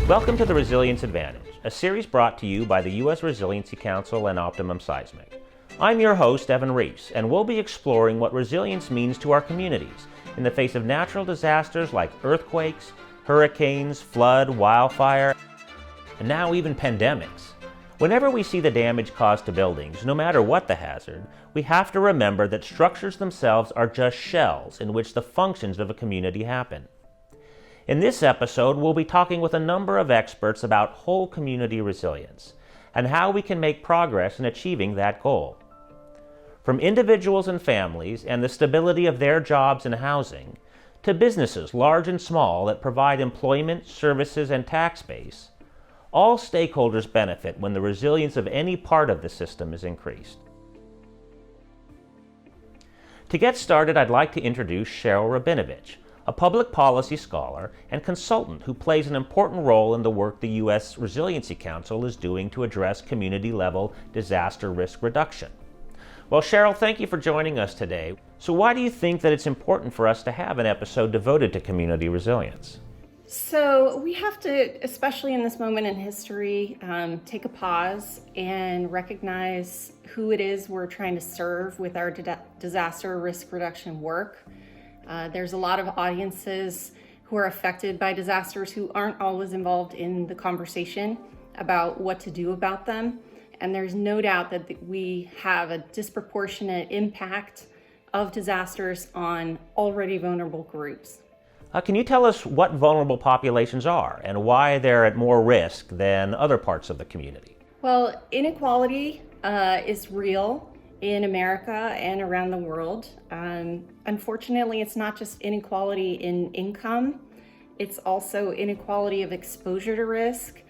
Welcome to the Resilience Advantage, a series brought to you by the U.S. Resiliency Council and Optimum Seismic. I'm your host, Evan Reese, and we'll be exploring what resilience means to our communities in the face of natural disasters like earthquakes, hurricanes, flood, wildfire, and now even pandemics. Whenever we see the damage caused to buildings, no matter what the hazard, we have to remember that structures themselves are just shells in which the functions of a community happen. In this episode, we'll be talking with a number of experts about whole community resilience and how we can make progress in achieving that goal. From individuals and families and the stability of their jobs and housing, to businesses large and small that provide employment, services, and tax base, all stakeholders benefit when the resilience of any part of the system is increased. To get started, I'd like to introduce Cheryl Rabinovich, a public policy scholar and consultant who plays an important role in the work the U.S. Resiliency Council is doing to address community-level disaster risk reduction. Well, Cheryl, thank you for joining us today. So why do you think that it's important for us to have an episode devoted to community resilience? So we have to, especially in this moment in history, take a pause and recognize who it is we're trying to serve with our disaster risk reduction work. There's a lot of audiences who are affected by disasters who aren't always involved in the conversation about what to do about them. And there's no doubt that we have a disproportionate impact of disasters on already vulnerable groups. Can you tell us what vulnerable populations are and why they're at more risk than other parts of the community? Well, inequality is real in America and around the world. Unfortunately, it's not just inequality in income, it's also inequality of exposure to risk,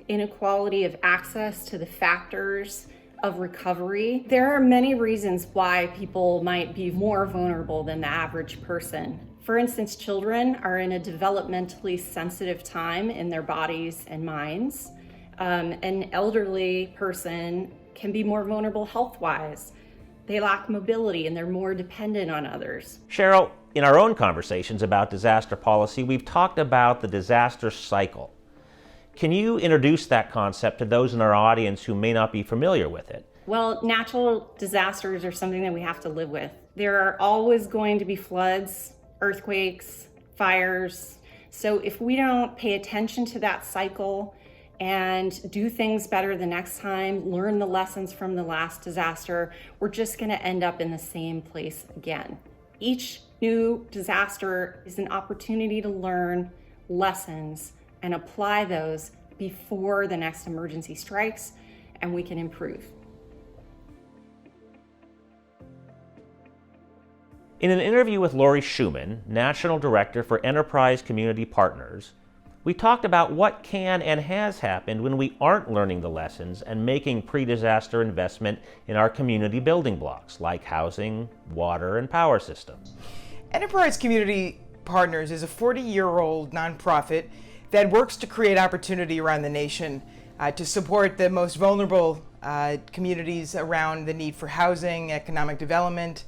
inequality of access to the factors of recovery. There are many reasons why people might be more vulnerable than the average person. For instance, children are in a developmentally sensitive time in their bodies and minds. An elderly person can be more vulnerable health-wise. They lack mobility and they're more dependent on others. Cheryl, in our own conversations about disaster policy, we've talked about the disaster cycle. Can you introduce that concept to those in our audience who may not be familiar with it? Well, natural disasters are something that we have to live with. There are always going to be floods, earthquakes, fires. So if we don't pay attention to that cycle and do things better the next time, learn the lessons from the last disaster, we're just going to end up in the same place again. Each new disaster is an opportunity to learn lessons and apply those before the next emergency strikes, and we can improve. In an interview with Lori Schumann, National Director for Enterprise Community Partners, we talked about what can and has happened when we aren't learning the lessons and making pre-disaster investment in our community building blocks, like housing, water, and power systems. Enterprise Community Partners is a 40-year-old nonprofit that works to create opportunity around the nation to support the most vulnerable communities around the need for housing, economic development.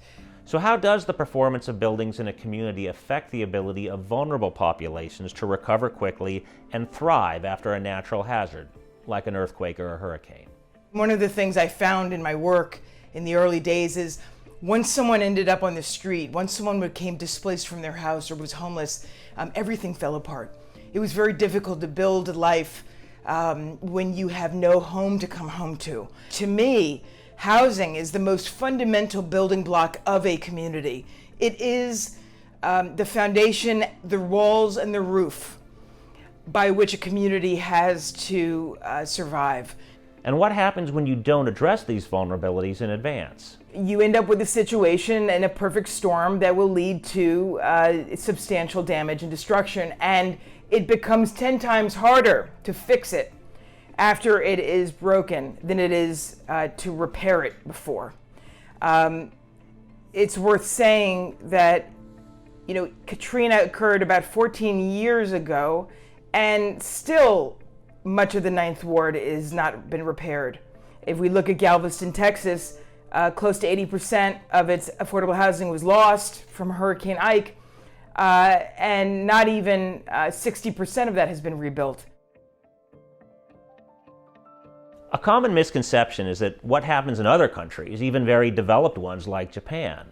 So how does the performance of buildings in a community affect the ability of vulnerable populations to recover quickly and thrive after a natural hazard, like an earthquake or a hurricane? One of the things I found in my work in the early days is once someone ended up on the street, once someone became displaced from their house or was homeless, everything fell apart. It was very difficult to build a life when you have no home to come home to. To me, housing is the most fundamental building block of a community. It is the foundation, the walls, and the roof by which a community has to survive. And what happens when you don't address these vulnerabilities in advance? You end up with a situation and a perfect storm that will lead to substantial damage and destruction, and it becomes 10 times harder to fix it after it is broken than it is to repair it before. It's worth saying that, Katrina occurred about 14 years ago, and still much of the Ninth Ward has not been repaired. If we look at Galveston, Texas, close to 80% of its affordable housing was lost from Hurricane Ike, and not even 60% of that has been rebuilt. A common misconception is that what happens in other countries, even very developed ones like Japan,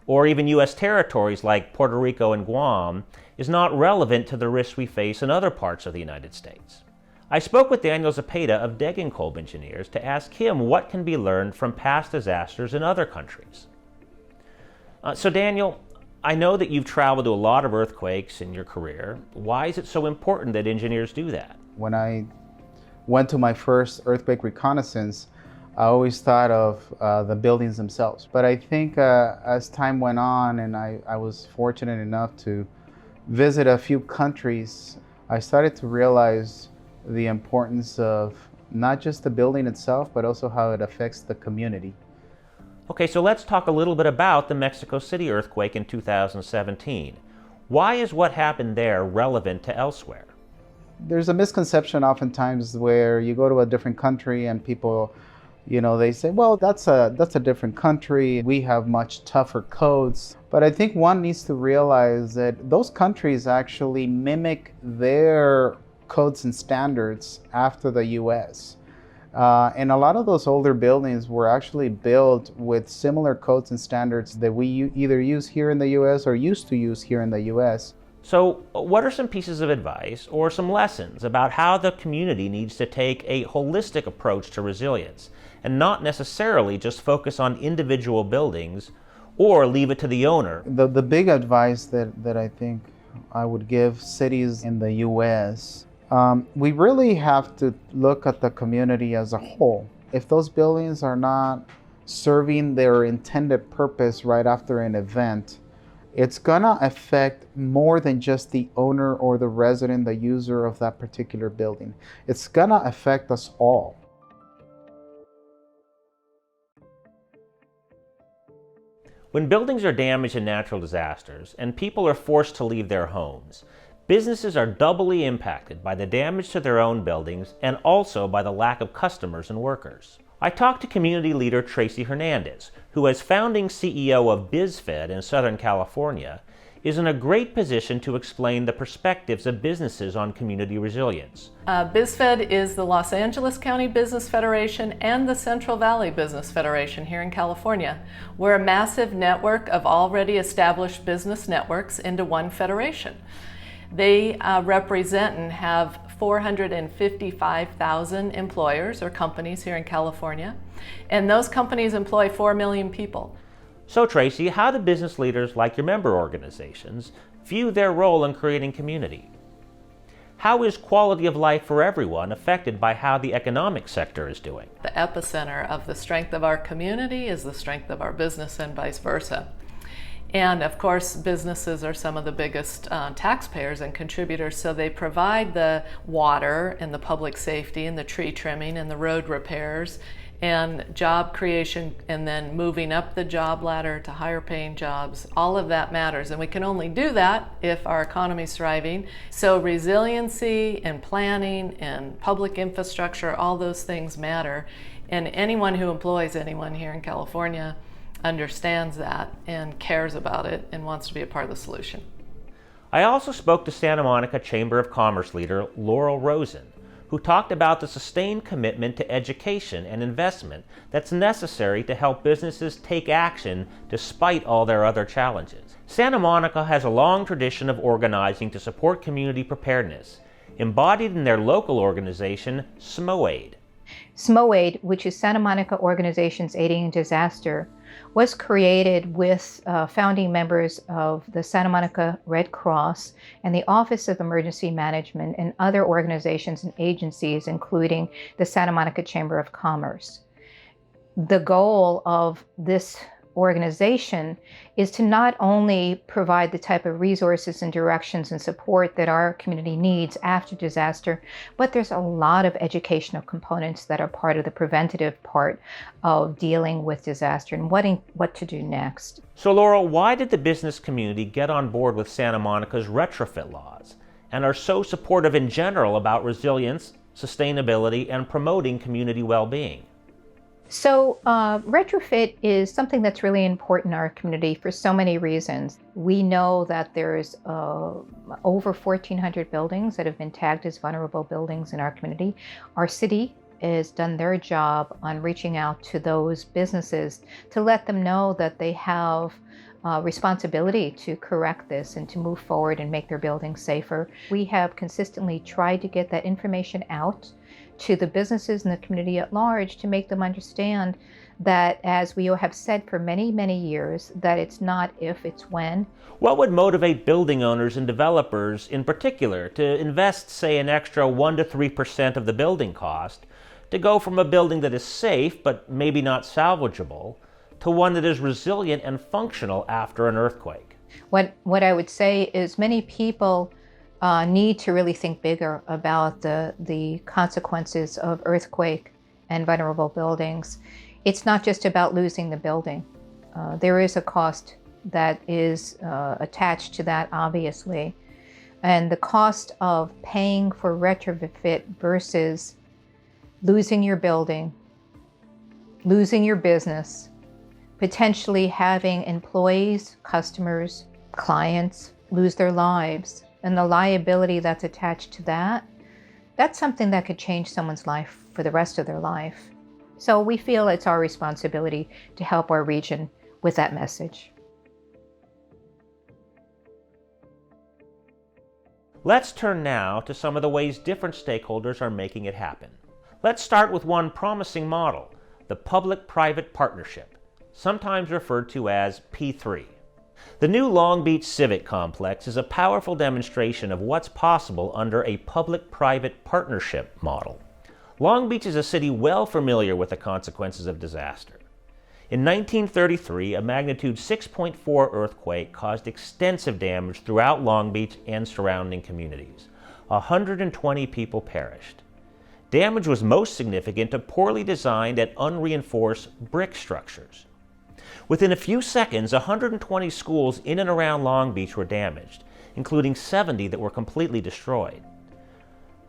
or even U.S. territories like Puerto Rico and Guam, is not relevant to the risks we face in other parts of the United States. I spoke with Daniel Zepeda of Degenkolb Engineers to ask him what can be learned from past disasters in other countries. So Daniel, I know that you've traveled to a lot of earthquakes in your career. Why is it so important that engineers do that? When I went to my first earthquake reconnaissance, I always thought of the buildings themselves. But I think as time went on and I was fortunate enough to visit a few countries, I started to realize the importance of not just the building itself, but also how it affects the community. Okay, so let's talk a little bit about the Mexico City earthquake in 2017. Why is what happened there relevant to elsewhere? There's a misconception oftentimes where you go to a different country and people, they say, well, that's a different country. We have much tougher codes. But I think one needs to realize that those countries actually mimic their codes and standards after the US. And a lot of those older buildings were actually built with similar codes and standards that we either use here in the US or used to use here in the US. So what are some pieces of advice or some lessons about how the community needs to take a holistic approach to resilience and not necessarily just focus on individual buildings or leave it to the owner? The big advice that I think I would give cities in the US, we really have to look at the community as a whole. If those buildings are not serving their intended purpose right after an event, it's gonna affect more than just the owner or the resident, the user of that particular building. It's gonna affect us all. When buildings are damaged in natural disasters and people are forced to leave their homes, businesses are doubly impacted by the damage to their own buildings and also by the lack of customers and workers. I talked to community leader Tracy Hernandez, who as founding CEO of BizFed in Southern California, is in a great position to explain the perspectives of businesses on community resilience. BizFed is the Los Angeles County Business Federation and the Central Valley Business Federation here in California. We're a massive network of already established business networks into one federation. They represent and have 455,000 employers or companies here in California, and those companies employ 4 million people. So Tracy, how do business leaders like your member organizations view their role in creating community? How is quality of life for everyone affected by how the economic sector is doing? The epicenter of the strength of our community is the strength of our business and vice versa. And of course, businesses are some of the biggest taxpayers and contributors, so they provide the water and the public safety and the tree trimming and the road repairs and job creation, and then moving up the job ladder to higher paying jobs. All of that matters, and we can only do that if our economy is thriving. So resiliency and planning and public infrastructure, all those things matter. And anyone who employs anyone here in California understands that and cares about it and wants to be a part of the solution. I also spoke to Santa Monica Chamber of Commerce leader Laurel Rosen, who talked about the sustained commitment to education and investment that's necessary to help businesses take action despite all their other challenges. Santa Monica has a long tradition of organizing to support community preparedness, embodied in their local organization, SMOAID. SMOAID, which is Santa Monica Organizations Aiding in Disaster, was created with founding members of the Santa Monica Red Cross and the Office of Emergency Management and other organizations and agencies, including the Santa Monica Chamber of Commerce. The goal of this organization is to not only provide the type of resources and directions and support that our community needs after disaster, but there's a lot of educational components that are part of the preventative part of dealing with disaster and what to do next. So Laurel, why did the business community get on board with Santa Monica's retrofit laws and are so supportive in general about resilience, sustainability, and promoting community well-being? So retrofit is something that's really important in our community for so many reasons. We know that there's over 1,400 buildings that have been tagged as vulnerable buildings in our community. Our city has done their job on reaching out to those businesses to let them know that they have responsibility to correct this and to move forward and make their buildings safer. We have consistently tried to get that information out to the businesses in the community at large to make them understand that, as we have said for many, many years, that it's not if, it's when. What would motivate building owners and developers in particular to invest, say, an extra 1 to 3% of the building cost to go from a building that is safe but maybe not salvageable to one that is resilient and functional after an earthquake? What I would say is many people need to really think bigger about the consequences of earthquake and vulnerable buildings. It's not just about losing the building. There is a cost that is attached to that, obviously. And the cost of paying for retrofit versus losing your building, losing your business, potentially having employees, customers, clients lose their lives, and the liability that's attached to that, that's something that could change someone's life for the rest of their life. So we feel it's our responsibility to help our region with that message. Let's turn now to some of the ways different stakeholders are making it happen. Let's start with one promising model, the public-private partnership, sometimes referred to as P3. The new Long Beach Civic Complex is a powerful demonstration of what's possible under a public-private partnership model. Long Beach is a city well familiar with the consequences of disaster. In 1933, a magnitude 6.4 earthquake caused extensive damage throughout Long Beach and surrounding communities. 120 people perished. Damage was most significant to poorly designed and unreinforced brick structures. Within a few seconds, 120 schools in and around Long Beach were damaged, including 70 that were completely destroyed.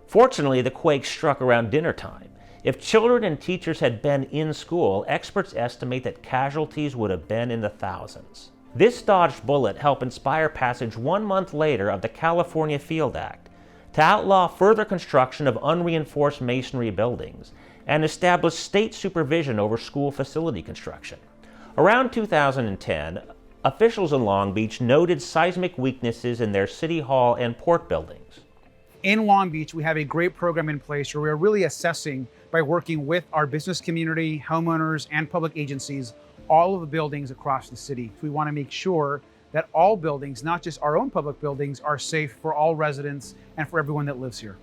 Fortunately, the quake struck around dinner time. If children and teachers had been in school, experts estimate that casualties would have been in the thousands. This dodged bullet helped inspire passage 1 month later of the California Field Act to outlaw further construction of unreinforced masonry buildings and establish state supervision over school facility construction. Around 2010, officials in Long Beach noted seismic weaknesses in their City Hall and port buildings. In Long Beach, we have a great program in place where we're really assessing, by working with our business community, homeowners, and public agencies, all of the buildings across the city. We want to make sure that all buildings, not just our own public buildings, are safe for all residents and for everyone that lives here.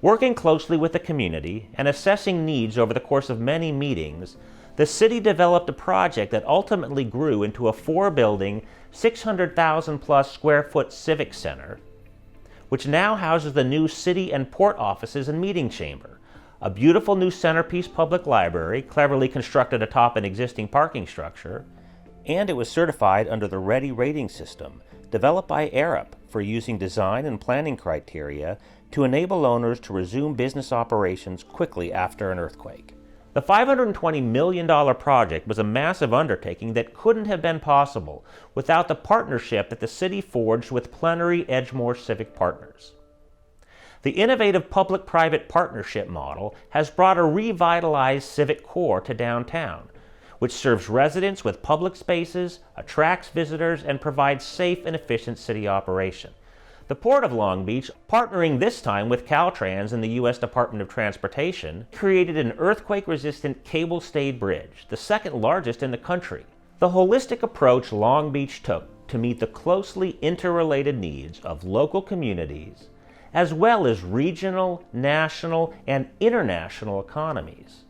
Working closely with the community and assessing needs over the course of many meetings, the city developed a project that ultimately grew into a 4-building, 600,000 plus square foot civic center, which now houses the new city and port offices and meeting chamber, a beautiful new centerpiece public library cleverly constructed atop an existing parking structure, and it was certified under the READY rating system developed by Arup for using design and planning criteria to enable owners to resume business operations quickly after an earthquake. The $520 million project was a massive undertaking that couldn't have been possible without the partnership that the city forged with Plenary Edgemoor Civic Partners. The innovative public-private partnership model has brought a revitalized civic core to downtown, which serves residents with public spaces, attracts visitors, and provides safe and efficient city operation. The Port of Long Beach, partnering this time with Caltrans and the U.S. Department of Transportation, created an earthquake-resistant cable-stayed bridge, the second largest in the country. The holistic approach Long Beach took to meet the closely interrelated needs of local communities, as well as regional, national, and international economies,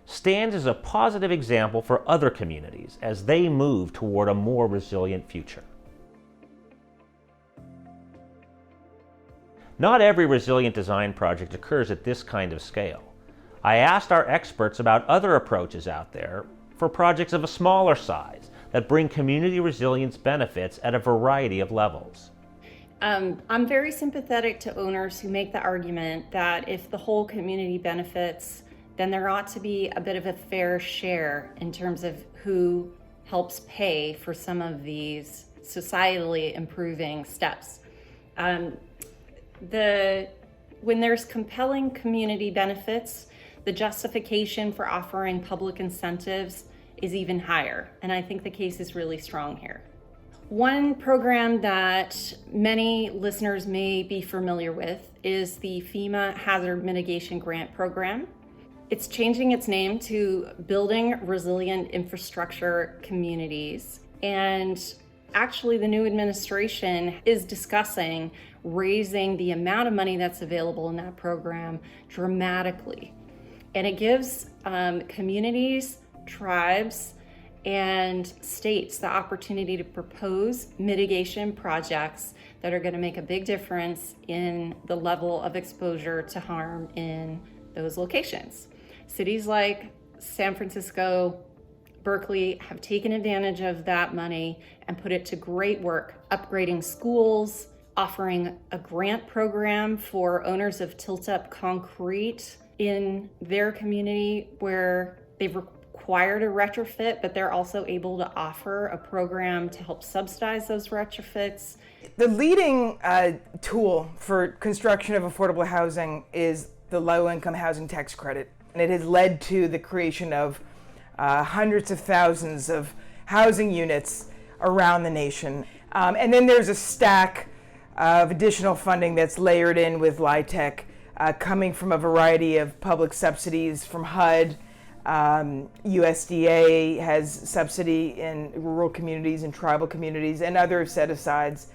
stands as a positive example for other communities as they move toward a more resilient future. Not every resilient design project occurs at this kind of scale. I asked our experts about other approaches out there for projects of a smaller size that bring community resilience benefits at a variety of levels. I'm very sympathetic to owners who make the argument that if the whole community benefits, then there ought to be a bit of a fair share in terms of who helps pay for some of these societally improving steps. When there's compelling community benefits, the justification for offering public incentives is even higher. And I think the case is really strong here. One program that many listeners may be familiar with is the FEMA Hazard Mitigation Grant Program. It's changing its name to Building Resilient Infrastructure Communities. And actually, the new administration is discussing raising the amount of money that's available in that program dramatically. And it gives communities, tribes, and states the opportunity to propose mitigation projects that are going to make a big difference in the level of exposure to harm in those locations. Cities like San Francisco, Berkeley have taken advantage of that money and put it to great work, upgrading schools, offering a grant program for owners of tilt-up concrete in their community where they've required a retrofit, but they're also able to offer a program to help subsidize those retrofits. The leading tool for construction of affordable housing is the low-income housing tax credit. And it has led to the creation of hundreds of thousands of housing units around the nation. And then there's a stack of additional funding that's layered in with LIHTC, coming from a variety of public subsidies from HUD. USDA has subsidy in rural communities and tribal communities and other set-asides.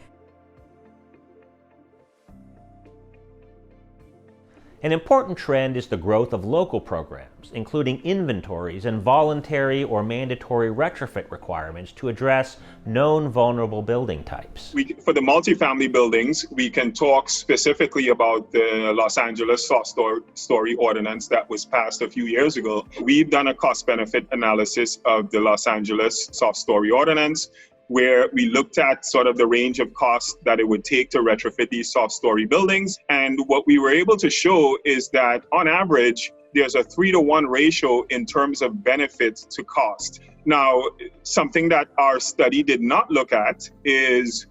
An important trend is the growth of local programs, including inventories and voluntary or mandatory retrofit requirements to address known vulnerable building types. For the multifamily buildings, we can talk specifically about the Los Angeles soft story ordinance that was passed a few years ago. We've done a cost-benefit analysis of the Los Angeles soft story ordinance, where we looked at sort of the range of costs that it would take to retrofit these soft story buildings. And what we were able to show is that on average, there's a 3-to-1 ratio in terms of benefits to cost. Now, something that our study did not look at is,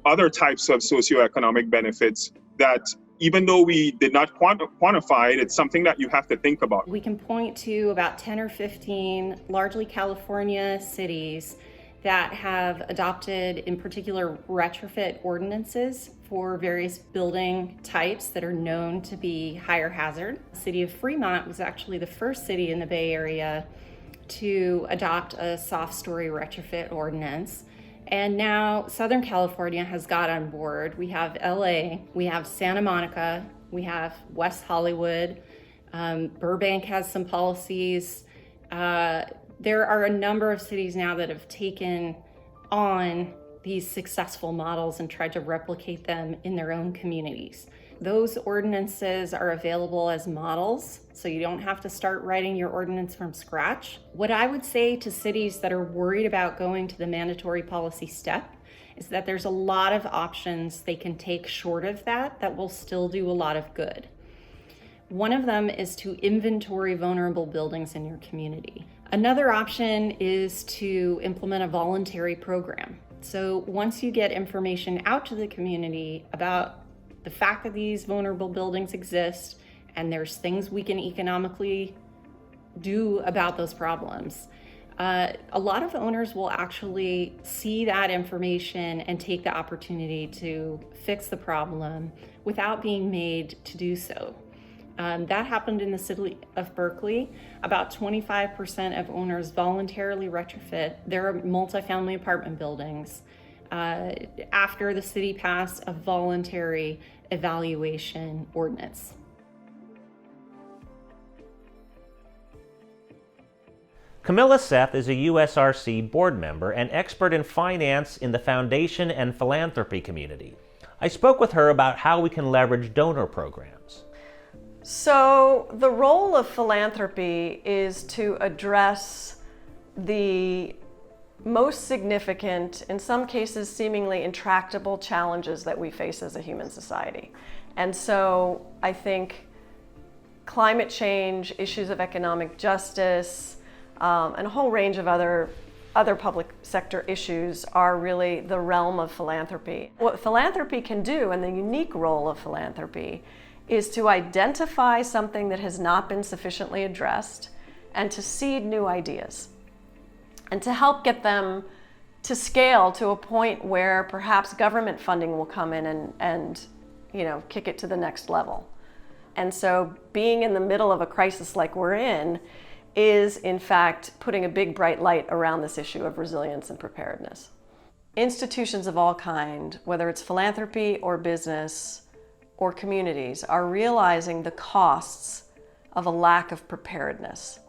other types of socioeconomic benefits that even though we did not quantify it, it's something that you have to think about. We can point to about 10 or 15 largely California cities that have adopted, in particular, retrofit ordinances for various building types that are known to be higher hazard. The city of Fremont was actually the first city in the Bay Area to adopt a soft story retrofit ordinance. And now Southern California has got on board. We have LA, we have Santa Monica, we have West Hollywood, Burbank has some policies. There are a number of cities now that have taken on these successful models and tried to replicate them in their own communities. Those ordinances are available as models, so you don't have to start writing your ordinance from scratch. What I would say to cities that are worried about going to the mandatory policy step is that there's a lot of options they can take short of that will still do a lot of good. One of them is to inventory vulnerable buildings in your community. Another option is to implement a voluntary program. So once you get information out to the community about the fact that these vulnerable buildings exist and there's things we can economically do about those problems, a lot of owners will actually see that information and take the opportunity to fix the problem without being made to do so. That happened in the city of Berkeley. About 25% of owners voluntarily retrofit their multifamily apartment buildings after the city passed a voluntary evaluation ordinance. Camilla Seth is a USRC board member and expert in finance in the foundation and philanthropy community. I spoke with her about how we can leverage donor programs. So the role of philanthropy is to address the most significant, in some cases seemingly intractable challenges that we face as a human society. And so I think climate change, issues of economic justice, and a whole range of other public sector issues are really the realm of philanthropy. What philanthropy can do, and the unique role of philanthropy, is to identify something that has not been sufficiently addressed and to seed new ideas and to help get them to scale to a point where perhaps government funding will come in and kick it to the next level. And so being in the middle of a crisis like we're in is in fact putting a big bright light around this issue of resilience and preparedness. Institutions of all kind, whether it's philanthropy or business or communities, are realizing the costs of a lack of preparedness.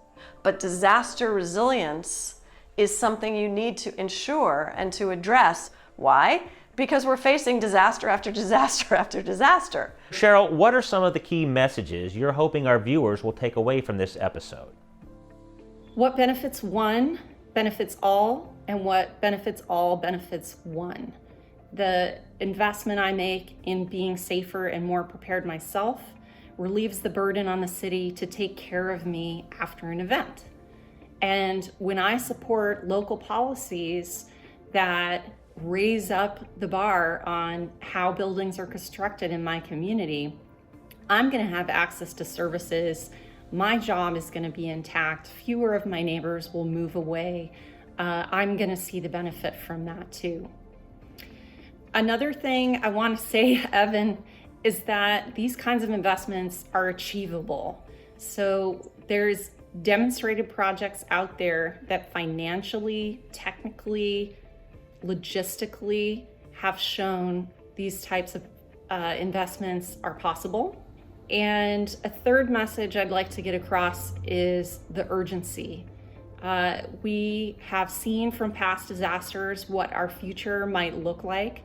But disaster resilience is something you need to ensure and to address. Why? Because we're facing disaster after disaster after disaster. Cheryl, what are some of the key messages you're hoping our viewers will take away from this episode? What benefits one benefits all, and what benefits all benefits one. The investment I make in being safer and more prepared myself relieves the burden on the city to take care of me after an event. And when I support local policies that raise up the bar on how buildings are constructed in my community, I'm going to have access to services. My job is going to be intact. Fewer of my neighbors will move away. I'm going to see the benefit from that too. Another thing I want to say, Evan, is that these kinds of investments are achievable. So there's demonstrated projects out there that financially, technically, logistically have shown these types of investments are possible. And a third message I'd like to get across is the urgency. We have seen from past disasters what our future might look like,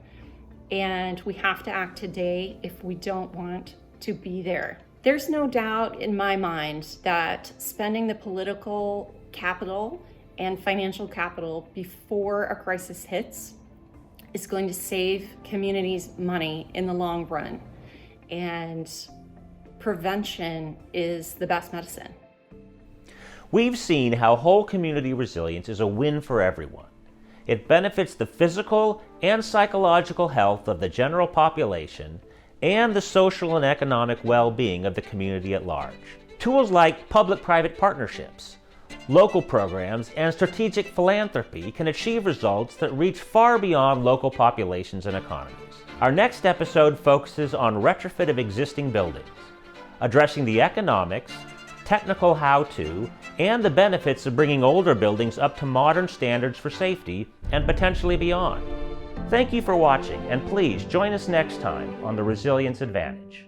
and we have to act today if we don't want to be there. There's no doubt in my mind that spending the political capital and financial capital before a crisis hits is going to save communities money in the long run. And prevention is the best medicine. We've seen how whole community resilience is a win for everyone. It benefits the physical and psychological health of the general population and the social and economic well-being of the community at large. Tools like public-private partnerships, local programs, and strategic philanthropy can achieve results that reach far beyond local populations and economies. Our next episode focuses on retrofit of existing buildings, addressing the economics, technical how-to, and the benefits of bringing older buildings up to modern standards for safety and potentially beyond. Thank you for watching, and please join us next time on The Resilience Advantage.